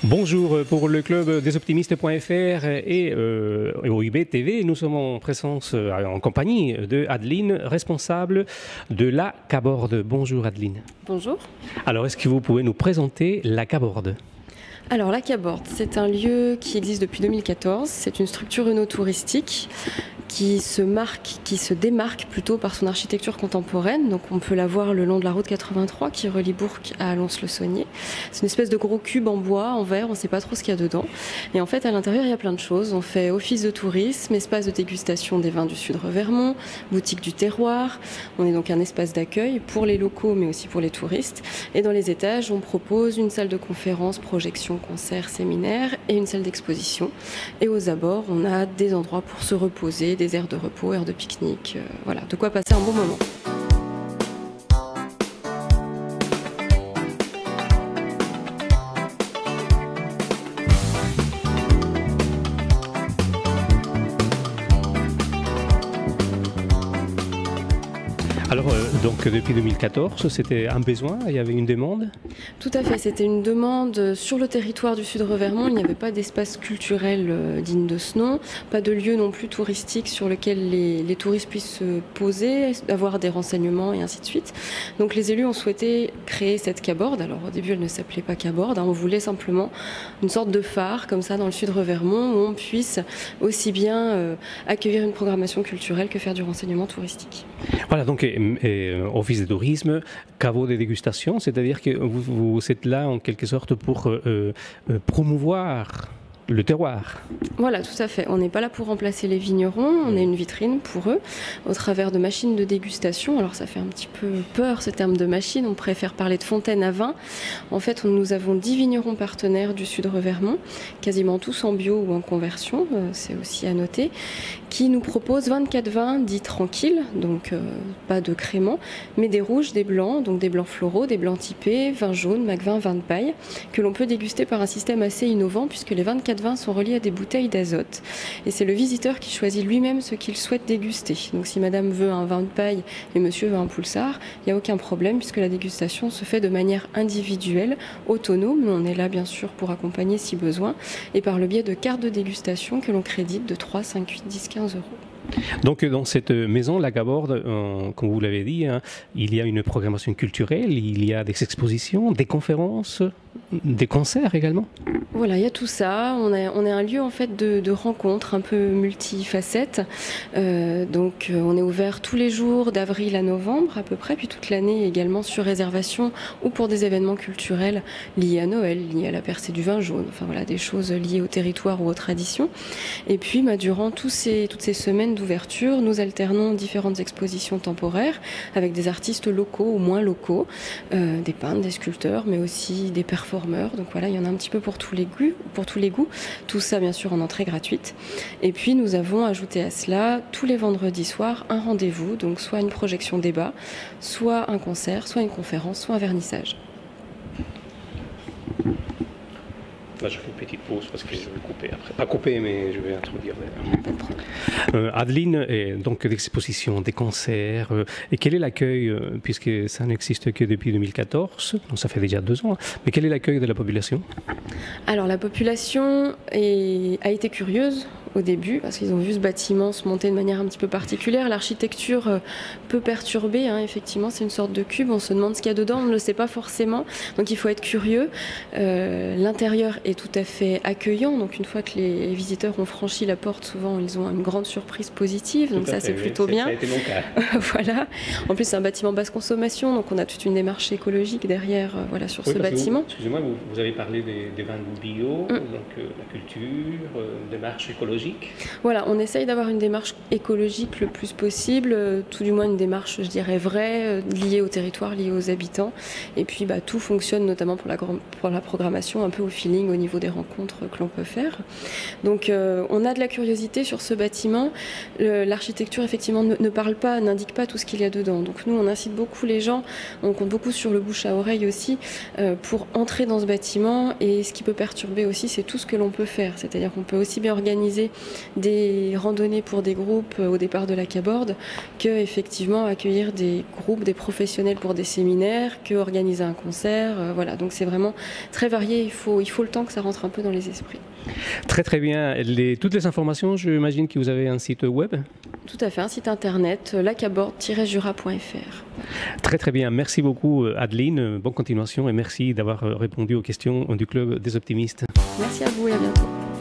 Bonjour pour le club desoptimistes.fr et OIB TV. Nous sommes en présence, en compagnie de Adeline, responsable de la Caborde. Bonjour Adeline. Bonjour. Alors, est-ce que vous pouvez nous présenter la Caborde ? Alors la Caborde, c'est un lieu qui existe depuis 2014. C'est une structure œnotouristique qui se démarque plutôt par son architecture contemporaine. Donc on peut la voir le long de la route 83 qui relie Bourg à Lons-le-Saunier. C'est une espèce de gros cube en bois, en verre, on ne sait pas trop ce qu'il y a dedans. Et en fait, à l'intérieur, il y a plein de choses. On fait office de tourisme, espace de dégustation des vins du Sud-Revermont, boutique du terroir. On est donc un espace d'accueil pour les locaux, mais aussi pour les touristes. Et dans les étages, on propose une salle de conférence, projection, concerts, séminaires et une salle d'exposition. Et aux abords, on a des endroits pour se reposer, des aires de repos, aires de pique-nique, voilà, de quoi passer un bon moment. Alors, donc depuis 2014, c'était un besoin, il y avait une demande ? Tout à fait, c'était une demande sur le territoire du Sud-Revermont. Il n'y avait pas d'espace culturel digne de ce nom, pas de lieu non plus touristique sur lequel les touristes puissent se poser, avoir des renseignements et ainsi de suite. Donc les élus ont souhaité créer cette Caborde. Alors au début, elle ne s'appelait pas Caborde, on voulait simplement une sorte de phare comme ça dans le Sud-Revermont où on puisse aussi bien accueillir une programmation culturelle que faire du renseignement touristique. Voilà, donc office de tourisme, caveau de dégustation, c'est-à-dire que vous êtes là en quelque sorte pour promouvoir le terroir. Voilà, tout à fait. On n'est pas là pour remplacer les vignerons, on est une vitrine pour eux, au travers de machines de dégustation. Alors ça fait un petit peu peur ce terme de machine, on préfère parler de fontaine à vin. En fait, nous avons 10 vignerons partenaires du Sud-Revermont, quasiment tous en bio ou en conversion, c'est aussi à noter, qui nous proposent 24 vins dits tranquilles, donc pas de crémant, mais des rouges, des blancs, donc des blancs floraux, des blancs typés, vins jaunes, macvin, vins de paille, que l'on peut déguster par un système assez innovant puisque les 24 vins sont reliés à des bouteilles d'azote. Et c'est le visiteur qui choisit lui-même ce qu'il souhaite déguster. Donc si madame veut un vin de paille et monsieur veut un poulsard, il n'y a aucun problème puisque la dégustation se fait de manière individuelle, autonome. On est là bien sûr pour accompagner si besoin et par le biais de cartes de dégustation que l'on crédite de 3, 5, 8, 10, 15 euros. Donc dans cette maison, la Caborde, comme vous l'avez dit, il y a une programmation culturelle, il y a des expositions, des conférences, des concerts également. Voilà, il y a tout ça. On est un lieu en fait de rencontres un peu multifacettes. Donc on est ouvert tous les jours d'avril à novembre à peu près, puis toute l'année également sur réservation ou pour des événements culturels liés à Noël, liés à la percée du vin jaune. Enfin voilà, des choses liées au territoire ou aux traditions. Et puis durant toutes ces semaines d'ouverture, nous alternons différentes expositions temporaires avec des artistes locaux ou moins locaux, des peintres, des sculpteurs, mais aussi des performeurs. Donc voilà, il y en a un petit peu pour tous les goûts. Tout ça, bien sûr, en entrée gratuite. Et puis, nous avons ajouté à cela, tous les vendredis soirs, un rendez-vous, donc soit une projection débat, soit un concert, soit une conférence, soit un vernissage. Là, je fais une petite pause parce que je vais couper après. Pas couper, mais je vais introduire. Adeline, donc d'expositions, des concerts. Et quel est l'accueil, puisque ça n'existe que depuis 2014, donc ça fait déjà 2 ans, mais quel est l'accueil de la population ? Alors la population a été curieuse au début parce qu'ils ont vu ce bâtiment se monter de manière un petit peu particulière. L'architecture peut perturber, effectivement, c'est une sorte de cube. On se demande ce qu'il y a dedans, on ne le sait pas forcément, donc il faut être curieux. L'intérieur est tout à fait accueillant, donc une fois que les visiteurs ont franchi la porte, souvent ils ont une grande surprise positive, donc ça c'est plutôt bien. Ça a été mon cas. Voilà. En plus c'est un bâtiment basse consommation, donc on a toute une démarche écologique derrière sur ce bâtiment. Excusez-moi, vous avez parlé des vins bio, donc la culture, démarche écologique. Voilà, on essaye d'avoir une démarche écologique le plus possible, tout du moins une démarche, je dirais, vraie, liée au territoire, liée aux habitants. Et puis tout fonctionne notamment pour la programmation, un peu au feeling au niveau des rencontres que l'on peut faire. Donc on a de la curiosité sur ce bâtiment. L'architecture, effectivement, ne parle pas, n'indique pas tout ce qu'il y a dedans. Donc nous, on incite beaucoup les gens, on compte beaucoup sur le bouche à oreille aussi, pour entrer dans ce bâtiment. Et ce qui peut perturber aussi, c'est tout ce que l'on peut faire. C'est-à-dire qu'on peut aussi bien organiser des randonnées pour des groupes au départ de la Caborde que effectivement accueillir des groupes, des professionnels pour des séminaires, que organiser un concert. Voilà, donc c'est vraiment très varié. Il faut le temps que que ça rentre un peu dans les esprits. Très très bien. Toutes les informations, j'imagine que vous avez un site web? Tout à fait, un site internet, lacaborde-jura.fr. Très très bien. Merci beaucoup Adeline. Bonne continuation et merci d'avoir répondu aux questions du Club des Optimistes. Merci à vous et à bientôt.